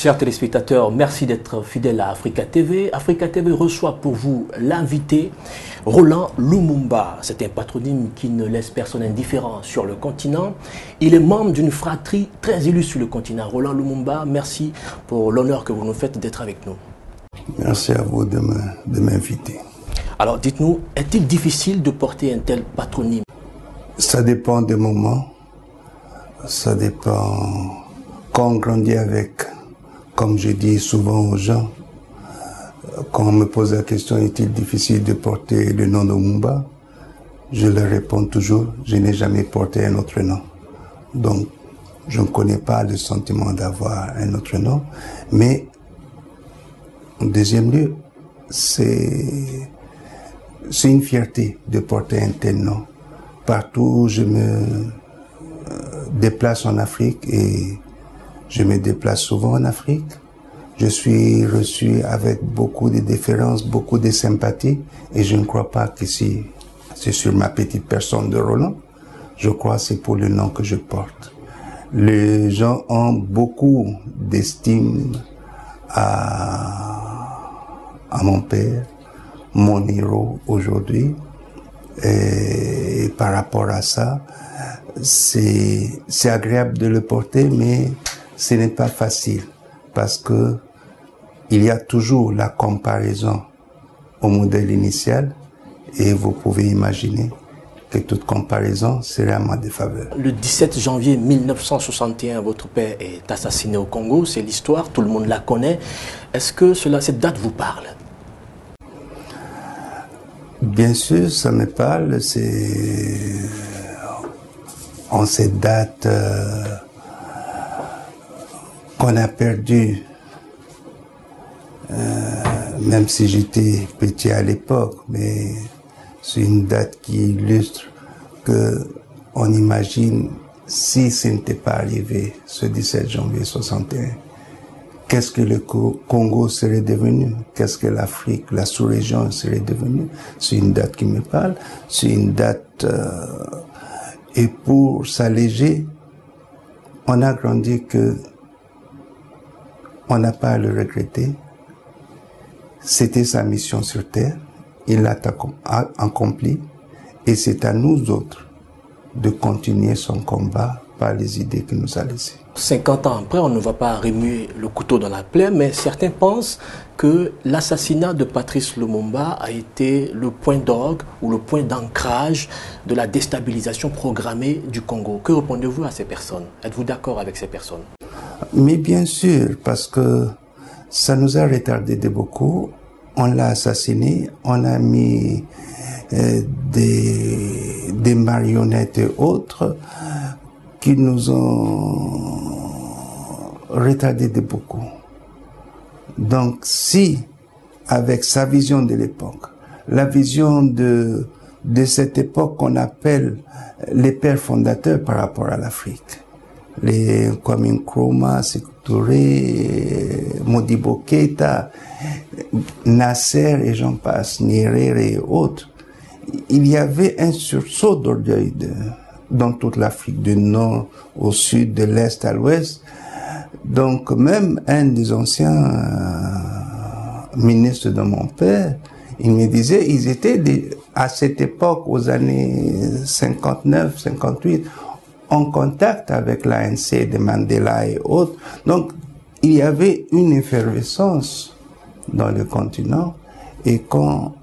Chers téléspectateurs, merci d'être fidèles à Africa TV. Africa TV reçoit pour vous l'invité Roland Lumumba. C'est un patronyme qui ne laisse personne indifférent sur le continent. Il est membre d'une fratrie très illustre sur le continent. Roland Lumumba, merci pour l'honneur que vous nous faites d'être avec nous. Merci à vous de m'inviter. Alors dites-nous, est-il difficile de porter un tel patronyme? Ça dépend des moments. Ça dépend. Quand on grandit avec, comme je dis souvent aux gens, quand on me pose la question, est-il difficile de porter le nom de Lumumba? Je leur réponds toujours, je n'ai jamais porté un autre nom. Donc, je ne connais pas le sentiment d'avoir un autre nom. Mais, en deuxième lieu, c'est une fierté de porter un tel nom. Partout où je me déplace en Afrique, et je me déplace souvent en Afrique, je suis reçu avec beaucoup de déférence, beaucoup de sympathie, et je ne crois pas que si c'est sur ma petite personne de Roland, je crois que c'est pour le nom que je porte. Les gens ont beaucoup d'estime à mon père, mon héros aujourd'hui, et par rapport à ça, c'est agréable de le porter, mais ce n'est pas facile parce que il y a toujours la comparaison au modèle initial et vous pouvez imaginer que toute comparaison serait à ma défaveur. Le 17 janvier 1961, votre père est assassiné au Congo, c'est l'histoire, tout le monde la connaît. Est-ce que cette date vous parle? Bien sûr, ça me parle. C'est en cette date qu'on a perdu, même si j'étais petit à l'époque, mais c'est une date qui illustre que on imagine si ce n'était pas arrivé ce 17 janvier 61. Qu'est-ce que le Congo serait devenu? Qu'est-ce que l'Afrique, la sous-région serait devenue? C'est une date qui me parle. C'est une date... et pour s'alléger, on a grandi que on n'a pas à le regretter. C'était sa mission sur Terre. Il l'a accompli. Et c'est à nous autres de continuer son combat par les idées qu'il nous a laissées. 50 ans après, on ne va pas remuer le couteau dans la plaie, mais certains pensent que l'assassinat de Patrice Lumumba a été le point d'orgue ou le point d'ancrage de la déstabilisation programmée du Congo. Que répondez-vous à ces personnes? Êtes-vous d'accord avec ces personnes? Mais bien sûr, parce que ça nous a retardé de beaucoup. On l'a assassiné, on a mis des marionnettes et autres qui nous ont retardé de beaucoup. Donc si, avec sa vision de l'époque, la vision de cette époque qu'on appelle les pères fondateurs par rapport à l'Afrique, les Kwame Nkrumah, Sékou Touré, Modibo Keïta, Nasser et j'en passe, Nyerere et autres, il y avait un sursaut d'orgueil dans toute l'Afrique, du nord au sud, de l'est à l'ouest. Donc même un des anciens ministres de mon père, il me disait, ils étaient à cette époque, aux années 59, 58, en contact avec l'ANC de Mandela et autres. Donc il y avait une effervescence dans le continent, et quand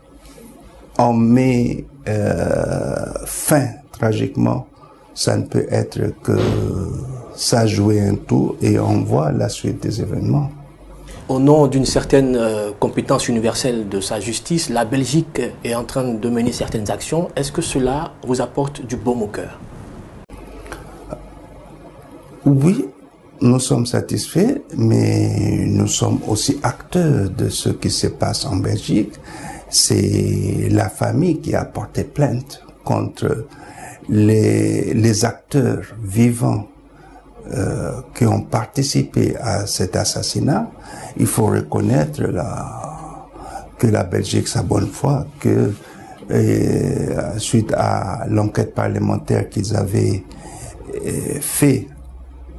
on met fin tragiquement, ça ne peut être que ça jouer un tour et on voit la suite des événements. Au nom d'une certaine compétence universelle de sa justice, la Belgique est en train de mener certaines actions. Est-ce que cela vous apporte du baume au cœur? Oui, nous sommes satisfaits, mais nous sommes aussi acteurs de ce qui se passe en Belgique. C'est la famille qui a porté plainte contre les acteurs vivants qui ont participé à cet assassinat. Il faut reconnaître que la Belgique, sa bonne foi, que suite à l'enquête parlementaire qu'ils avaient fait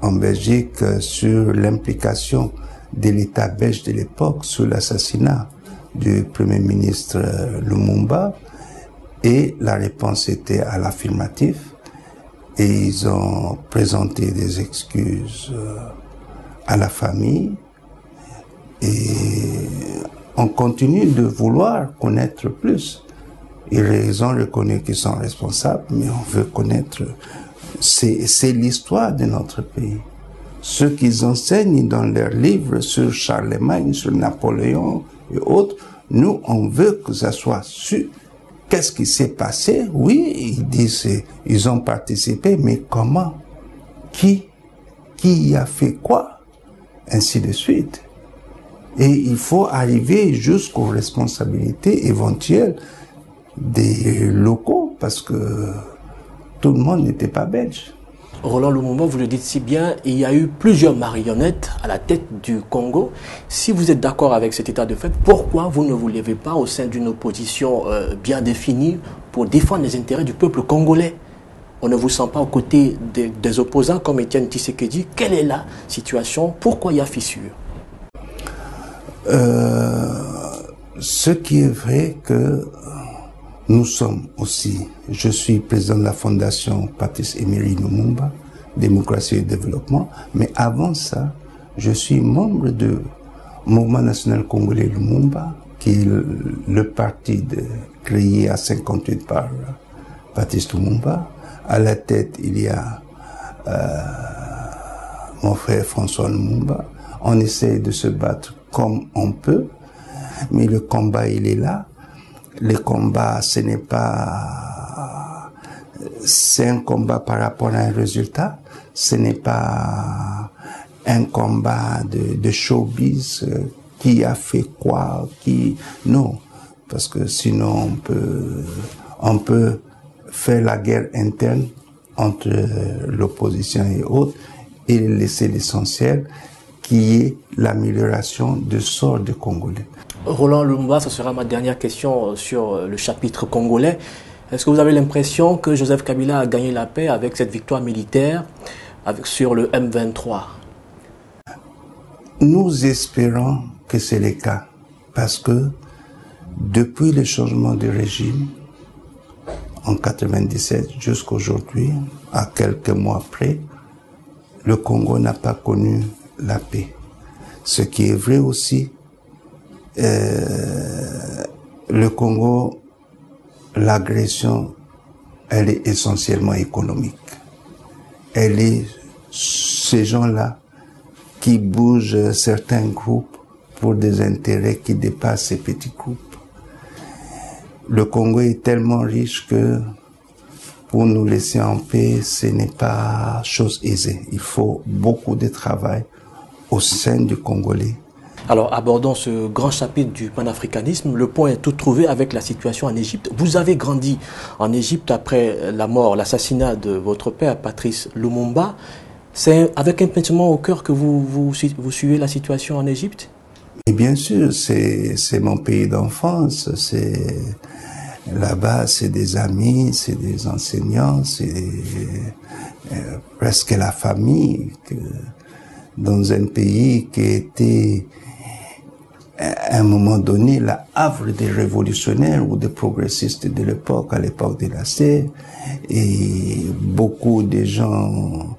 en Belgique sur l'implication de l'État belge de l'époque sur l'assassinat du Premier ministre Lumumba, et la réponse était à l'affirmatif, et ils ont présenté des excuses à la famille, et on continue de vouloir connaître plus. Ils ont reconnu qu'ils sont responsables, mais on veut connaître. C'est l'histoire de notre pays. Ce qu'ils enseignent dans leurs livres sur Charlemagne, sur Napoléon et autres, nous, on veut que ça soit su. Qu'est-ce qui s'est passé? Oui, ils disent, ils ont participé, mais comment? Qui a fait quoi? Ainsi de suite. Et il faut arriver jusqu'aux responsabilités éventuelles des locaux, parce que tout le monde n'était pas belge. Roland Lumumba, vous le dites si bien, il y a eu plusieurs marionnettes à la tête du Congo. Si vous êtes d'accord avec cet état de fait, pourquoi vous ne vous levez pas au sein d'une opposition bien définie pour défendre les intérêts du peuple congolais? On ne vous sent pas aux côtés des opposants comme Étienne Tshisekedi. Quelle est la situation? Pourquoi il y a fissure? Ce qui est vrai que nous sommes aussi, je suis président de la fondation Patrice Emery Lumumba, Démocratie et Développement, mais avant ça, je suis membre du Mouvement National Congolais Lumumba, qui est le parti créé à 58 par Patrice Lumumba. À la tête, il y a mon frère François Lumumba. On essaie de se battre comme on peut, mais le combat, il est là. Le combat, ce n'est pas... C'est un combat par rapport à un résultat. Ce n'est pas un combat de showbiz, qui a fait quoi, qui... Non, parce que sinon on peut faire la guerre interne entre l'opposition et autres et laisser l'essentiel, qui est l'amélioration du sort des Congolais. Roland Lumumba, ce sera ma dernière question sur le chapitre congolais. Est-ce que vous avez l'impression que Joseph Kabila a gagné la paix avec cette victoire militaire sur le M23? Nous espérons que c'est le cas, parce que depuis le changement de régime, en 97 jusqu'à aujourd'hui, à quelques mois près, le Congo n'a pas connu la paix. Ce qui est vrai aussi, le Congo, l'agression, elle est essentiellement économique. Elle est ces gens-là qui bougent certains groupes pour des intérêts qui dépassent ces petits groupes. Le Congo est tellement riche que pour nous laisser en paix, ce n'est pas chose aisée. Il faut beaucoup de travail au sein du Congolais. Alors, abordons ce grand chapitre du panafricanisme. Le point est tout trouvé avec la situation en Égypte. Vous avez grandi en Égypte après la mort, l'assassinat de votre père, Patrice Lumumba. C'est avec un pincement au cœur que vous suivez la situation en Égypte? Et bien sûr, c'est mon pays d'enfance. Là-bas, c'est des amis, c'est des enseignants, c'est presque la famille. Dans un pays qui était, à un moment donné, la havre des révolutionnaires ou des progressistes de l'époque, à l'époque de la CER, et beaucoup de gens,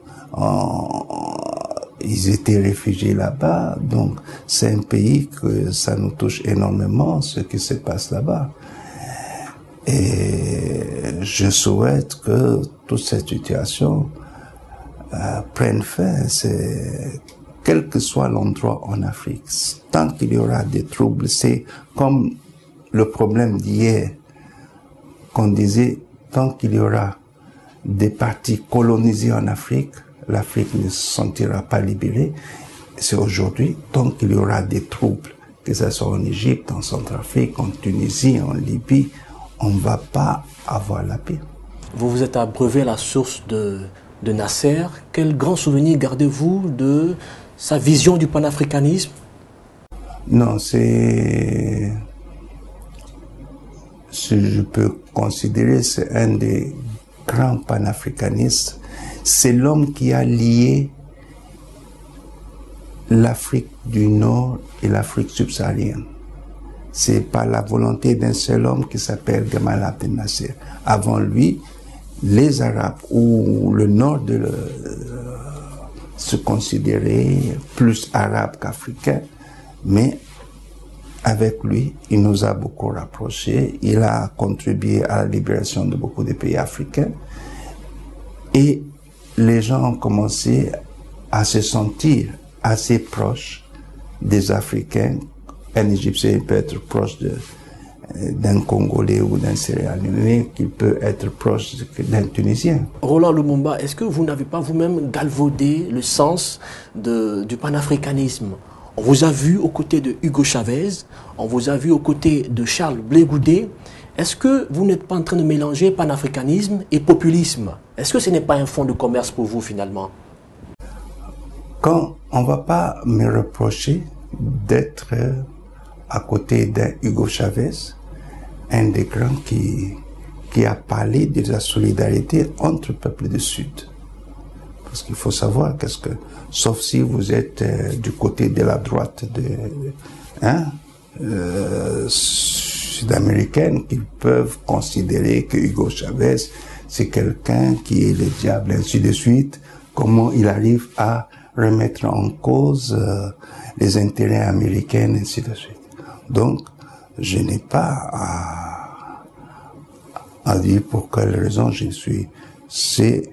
ils étaient réfugiés là-bas. Donc, c'est un pays que ça nous touche énormément, ce qui se passe là-bas. Et je souhaite que toute cette situation prenne fin. Quel que soit l'endroit en Afrique, tant qu'il y aura des troubles, c'est comme le problème d'hier, qu'on disait, tant qu'il y aura des parties colonisées en Afrique, l'Afrique ne se sentira pas libérée. C'est aujourd'hui, tant qu'il y aura des troubles, que ce soit en Égypte, en Centrafrique, en Tunisie, en Libye, on ne va pas avoir la paix. Vous vous êtes abreuvé à la source de Nasser. Quel grand souvenir gardez-vous de sa vision du panafricanisme? Non, je peux considérer, c'est un des grands panafricanistes. C'est l'homme qui a lié l'Afrique du Nord et l'Afrique subsaharienne. C'est par la volonté d'un seul homme qui s'appelle Gamal Abdel Nasser. Avant lui, les Arabes ou le Nord se considérait plus arabe qu'africain, mais avec lui, il nous a beaucoup rapprochés. Il a contribué à la libération de beaucoup de pays africains. Et les gens ont commencé à se sentir assez proches des Africains. Un Égyptien peut être proche d'un Congolais ou d'un Sierra-Léonais, qu'il peut être proche d'un Tunisien. Roland Lumumba, est-ce que vous n'avez pas vous-même galvaudé le sens du panafricanisme? On vous a vu aux côtés de Hugo Chavez, on vous a vu aux côtés de Charles Blé Goudé. Est-ce que vous n'êtes pas en train de mélanger panafricanisme et populisme? Est-ce que ce n'est pas un fonds de commerce pour vous finalement? Quand on ne va pas me reprocher d'être à côté d'un Hugo Chavez, un des grands qui a parlé de la solidarité entre peuples du Sud. Parce qu'il faut savoir sauf si vous êtes du côté de la droite sud-américaine, qu'ils peuvent considérer que Hugo Chavez, c'est quelqu'un qui est le diable, ainsi de suite. Comment il arrive à remettre en cause les intérêts américains, ainsi de suite. Donc, je n'ai pas à dire pour quelle raison c'est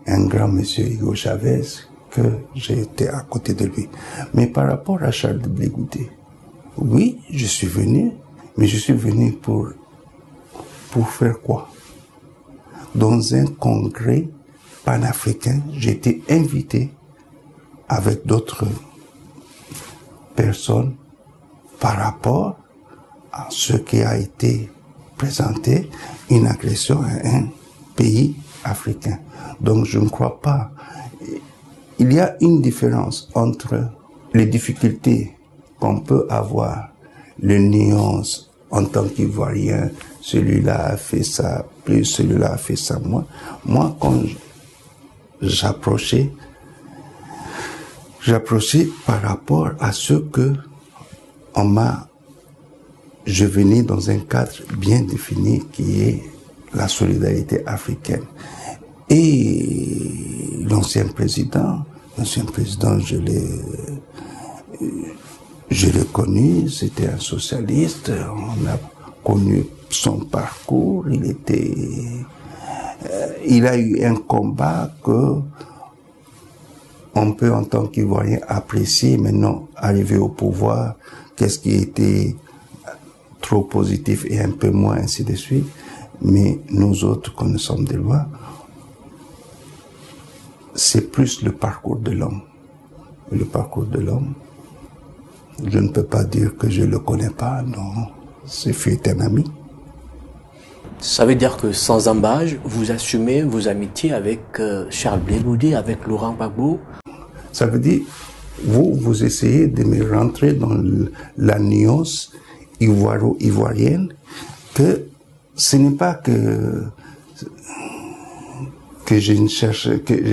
un grand monsieur Hugo Chavez que j'ai été à côté de lui. Mais par rapport à Charles Blé Goudé, oui, je suis venu, mais je suis venu pour faire quoi? Dans un congrès panafricain, j'ai été invité avec d'autres personnes par rapport à ce qui a été présenté, une agression à un pays africain. Donc je ne crois pas. Il y a une différence entre les difficultés qu'on peut avoir, les nuances en tant qu'Ivoirien, celui-là a fait ça plus, celui-là a fait ça moins. Moi, quand j'approchais par rapport à ce que je venais dans un cadre bien défini qui est la solidarité africaine. Et l'ancien président, je l'ai connu, c'était un socialiste, on a connu son parcours, il a eu un combat que on peut en tant qu'Ivoirien apprécier, mais non arriver au pouvoir, qu'est-ce qui était trop positif et un peu moins, ainsi de suite. Mais nous autres, quand nous sommes des lois, c'est plus le parcours de l'homme. Le parcours de l'homme, je ne peux pas dire que je ne le connais pas, non, c'est fait un ami. Ça veut dire que sans embâche, vous assumez vos amitiés avec Charles Blé Goudé, avec Laurent Gbagbo? Ça veut dire, vous essayez de me rentrer dans la nuance ivoirienne, que ce n'est pas que je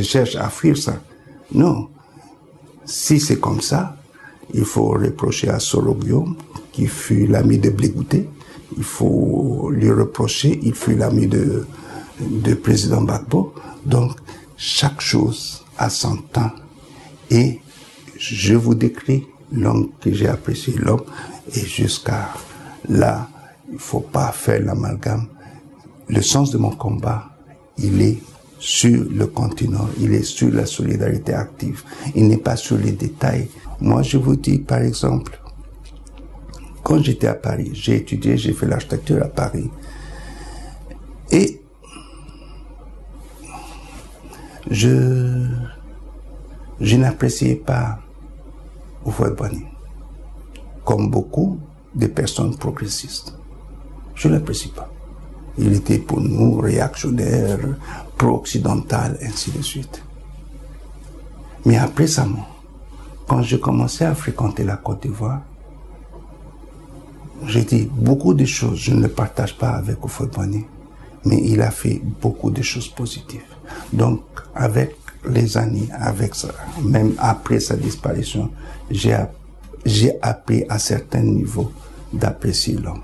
cherche à fuir ça. Non. Si c'est comme ça, il faut reprocher à Soro Guillaume, qui fut l'ami de Blé Goudé. Il faut lui reprocher, il fut l'ami de président Gbagbo. Donc, chaque chose a son temps. Et je vous décris l'homme que j'ai apprécié, l'homme. Et jusqu'à là, il ne faut pas faire l'amalgame. Le sens de mon combat, il est sur le continent, il est sur la solidarité active. Il n'est pas sur les détails. Moi, je vous dis, par exemple, quand j'étais à Paris, j'ai étudié, j'ai fait l'architecture à Paris. Et je n'appréciais pas Houphouët-Boigny comme beaucoup de personnes progressistes. Je ne l'apprécie pas. Il était pour nous réactionnaire, pro-occidental, ainsi de suite. Mais après sa mort, quand j'ai commencé à fréquenter la Côte d'Ivoire, j'ai dit beaucoup de choses, je ne les partage pas avec Houphouët-Boigny, mais il a fait beaucoup de choses positives. Donc, avec les années avec ça, même après sa disparition, j'ai appris à certains niveaux d'apprécier l'homme.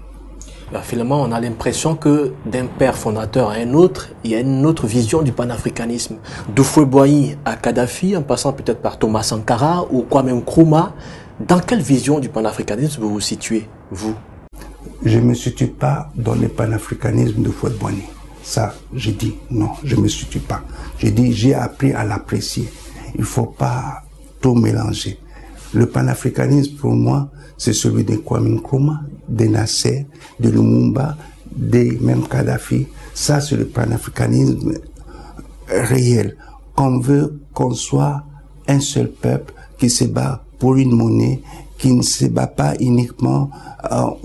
Finalement, on a l'impression que d'un père fondateur à un autre, il y a une autre vision du panafricanisme. Houphouët-Boigny à Kadhafi, en passant peut-être par Thomas Sankara ou Kwame Nkrumah. Dans quelle vision du panafricanisme vous vous situez, vous? Je ne me situe pas dans le panafricanisme de Houphouët-Boigny. Ça, je dis non, je ne me situe pas. Je dis, j'ai appris à l'apprécier. Il ne faut pas tout mélanger. Le panafricanisme, pour moi, c'est celui de Kwame Nkrumah, de Nasser, de Lumumba, de même Kadhafi. Ça, c'est le panafricanisme réel. On veut qu'on soit un seul peuple qui se bat pour une monnaie, qui ne se bat pas uniquement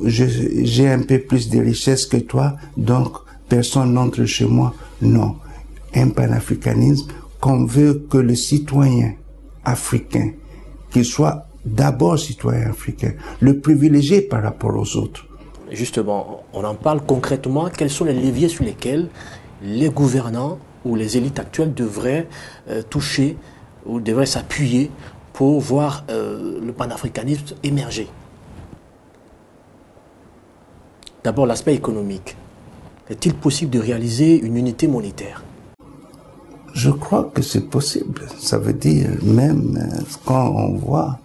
j'ai un peu plus de richesse que toi, donc personne n'entre chez moi. Non. Un panafricanisme qu'on veut que le citoyen africain, qu'il soit d'abord citoyen africain, le privilégié par rapport aux autres. Justement, on en parle concrètement. Quels sont les leviers sur lesquels les gouvernants ou les élites actuelles devraient toucher ou devraient s'appuyer pour voir le panafricanisme émerger? D'abord, l'aspect économique. Est-il possible de réaliser une unité monétaire? Je crois que c'est possible. Ça veut dire, même quand on voit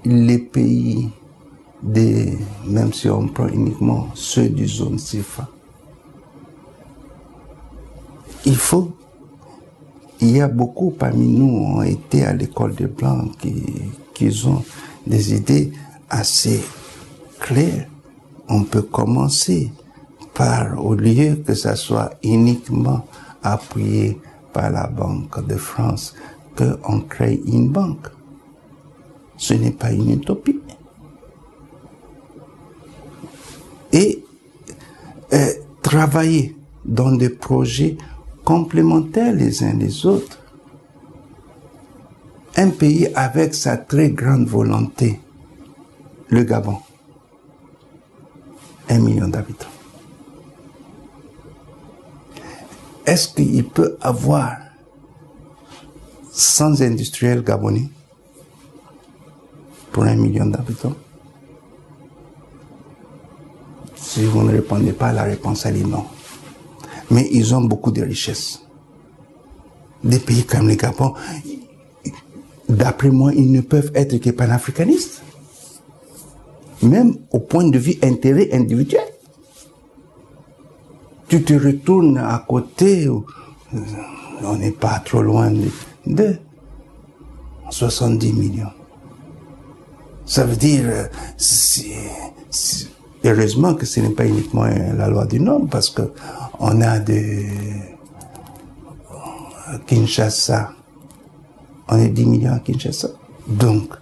les pays, même si on prend uniquement ceux du zone CFA, il y a beaucoup parmi nous ont été à l'école des Blancs qui ont des idées assez claires. On peut commencer par, au lieu que ça soit uniquement appuyé par la Banque de France, qu'on crée une banque. Ce n'est pas une utopie. Et travailler dans des projets complémentaires les uns les autres. Un pays avec sa très grande volonté, le Gabon, 1 million d'habitants. Est-ce qu'il peut avoir 100 industriels gabonais pour 1 million d'habitants? Si vous ne répondez pas, la réponse elle est non. Mais ils ont beaucoup de richesses. Des pays comme le Gabon, d'après moi, ils ne peuvent être que panafricanistes. Même au point de vue intérêt individuel. Tu te retournes à côté, on n'est pas trop loin de 70 millions. Ça veut dire, heureusement que ce n'est pas uniquement la loi du nombre, parce que on a de Kinshasa, on est 10 millions à Kinshasa. Donc,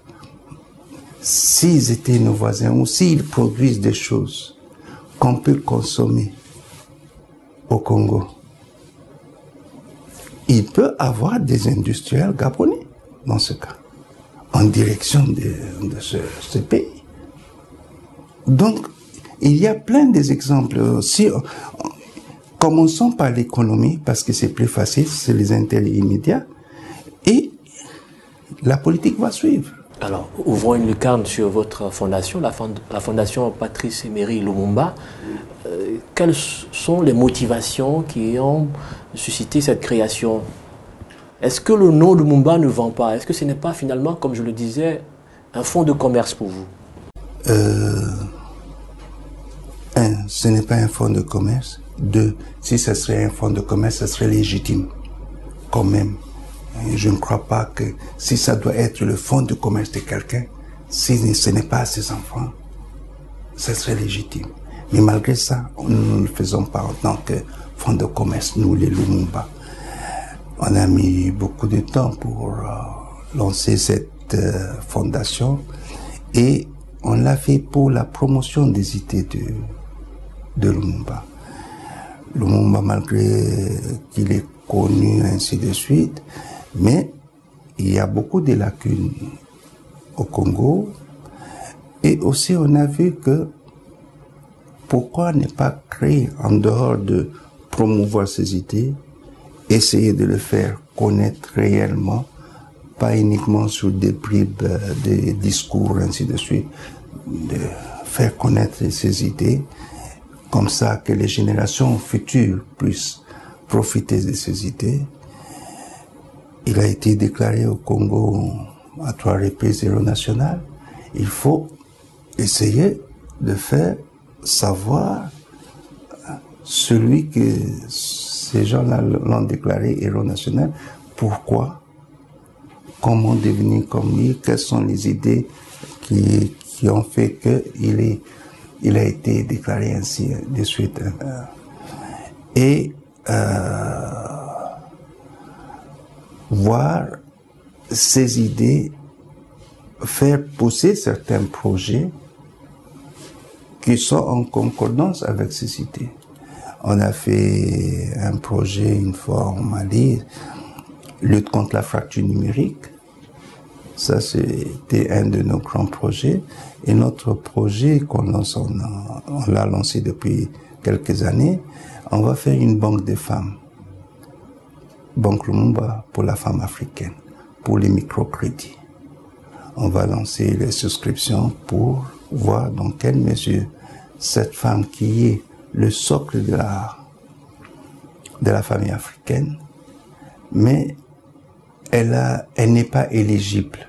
s'ils étaient nos voisins ou s'ils produisent des choses qu'on peut consommer au Congo, il peut avoir des industriels gabonais dans ce cas, en direction de ce pays. Donc, il y a plein d'exemples. Si, commençons par l'économie, parce que c'est plus facile, c'est les intérêts immédiats, et la politique va suivre. Alors, ouvrons une lucarne sur votre fondation, la fondation Patrice Emery Lumumba. Quelles sont les motivations qui ont suscité cette création? Est-ce que le nom Lumumba ne vend pas? Est-ce que ce n'est pas finalement, comme je le disais, un fonds de commerce pour vous? Ce n'est pas un fonds de commerce. 2, si ce serait un fonds de commerce, ce serait légitime, quand même. Je ne crois pas que si ça doit être le fonds de commerce de quelqu'un, si ce n'est pas ses enfants, ce serait légitime. Mais malgré ça, nous ne le faisons pas en tant que fonds de commerce, nous les Lumumba. On a mis beaucoup de temps pour lancer cette fondation et on l'a fait pour la promotion des idées de Lumumba. Lumumba, malgré qu'il est connu ainsi de suite, mais il y a beaucoup de lacunes au Congo. Et aussi, on a vu que pourquoi ne pas créer, en dehors de promouvoir ces idées, essayer de le faire connaître réellement, pas uniquement sur des bribes, des discours, ainsi de suite, de faire connaître ses idées, comme ça que les générations futures puissent profiter de ces idées. Il a été déclaré au Congo à 3 reprises héros national. Il faut essayer de faire savoir celui que ces gens-là l'ont déclaré héros national, pourquoi, comment devenir comme lui, quelles sont les idées qui ont fait qu'il a été déclaré ainsi de suite. Et voir ces idées faire pousser certains projets qui sont en concordance avec ces idées. On a fait un projet une fois en Mali, lutte contre la fracture numérique. Ça, c'était un de nos grands projets. Et notre projet qu'on lance, on l'a lancé depuis quelques années, on va faire une banque de femmes. Banque Lumumba pour la femme africaine, pour les microcrédits. On va lancer les souscriptions pour voir dans quelle mesure cette femme qui est le socle de la famille africaine, mais elle n'est pas éligible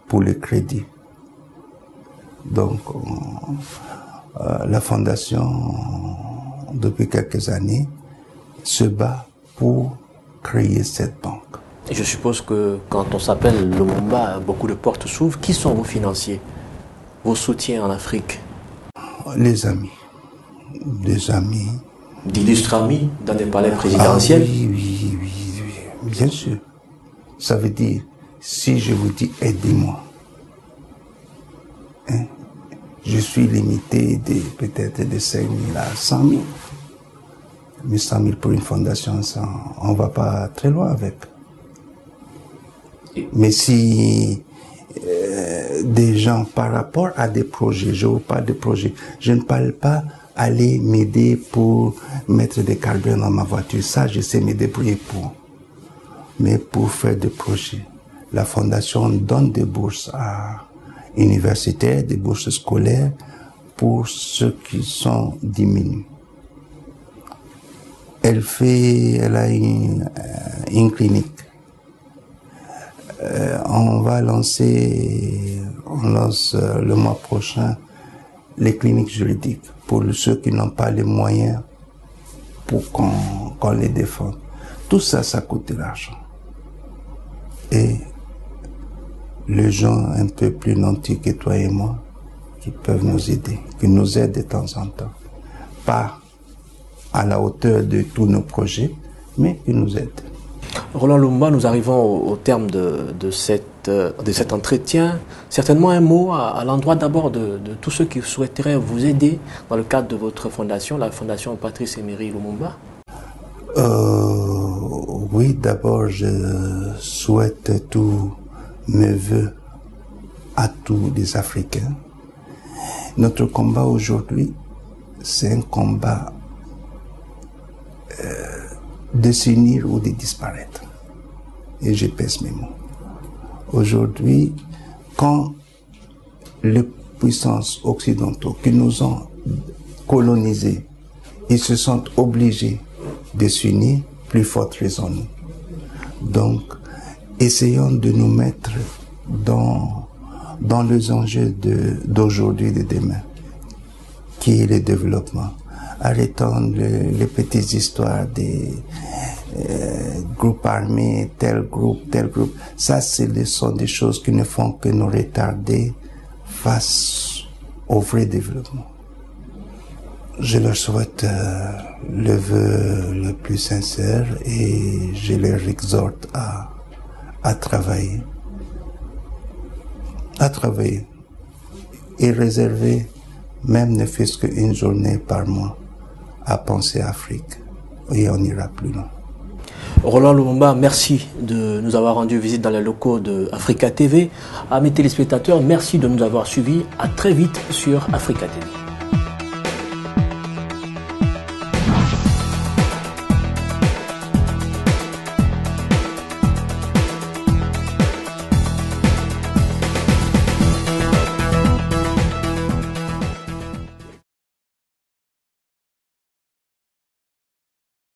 pour le crédit. Donc, la fondation, depuis quelques années, se bat pour créer cette banque. Et je suppose que quand on s'appelle Lumumba, beaucoup de portes s'ouvrent. Qui sont vos financiers, vos soutiens en Afrique? Les amis. Des amis. D'illustres amis dans des palais présidentiels? Oui, bien sûr. Ça veut dire, si je vous dis aidez-moi, hein, je suis limité peut-être de 5 000 à 100 000. Mais 100 000 pour une fondation, on ne va pas très loin avec. Mais si des gens par rapport à des projets, je vous parle de projets, je ne parle pas aller m'aider pour mettre des carburants dans ma voiture, ça je sais me débrouiller pour. Mais pour faire des projets, la fondation donne des bourses à universitaires, des bourses scolaires pour ceux qui sont diminués. Elle a une clinique. On lance le mois prochain les cliniques juridiques pour ceux qui n'ont pas les moyens pour qu'on les défende. Tout ça, ça coûte de l'argent. Et les gens un peu plus nantis que toi et moi, qui peuvent nous aider, qui nous aident de temps en temps. Pas à la hauteur de tous nos projets, mais qui nous aident. Roland Lumumba, nous arrivons au terme de cet entretien. Certainement un mot à l'endroit d'abord de tous ceux qui souhaiteraient vous aider dans le cadre de votre fondation, la fondation Patrice Emery Lumumba. Oui, d'abord je souhaite tous mes vœux à tous les Africains. Notre combat aujourd'hui, c'est un combat de s'unir ou de disparaître. Et je pèse mes mots. Aujourd'hui, quand les puissances occidentaux qui nous ont colonisés, ils se sentent obligés de s'unir, plus forte raison nous. Donc, essayons de nous mettre dans les enjeux d'aujourd'hui et de demain, qui est le développement. Arrêtons les petites histoires des groupes armés, tel groupe. Ça, sont des choses qui ne font que nous retarder face au vrai développement. Je leur souhaite le vœu le plus sincère et je leur exhorte à travailler. Et réserver, même ne fût-ce qu'une journée par mois, à penser à Afrique. Et on ira plus loin. Roland Lumumba, merci de nous avoir rendu visite dans les locaux de Africa TV. À mes téléspectateurs, merci de nous avoir suivis. À très vite sur Africa TV.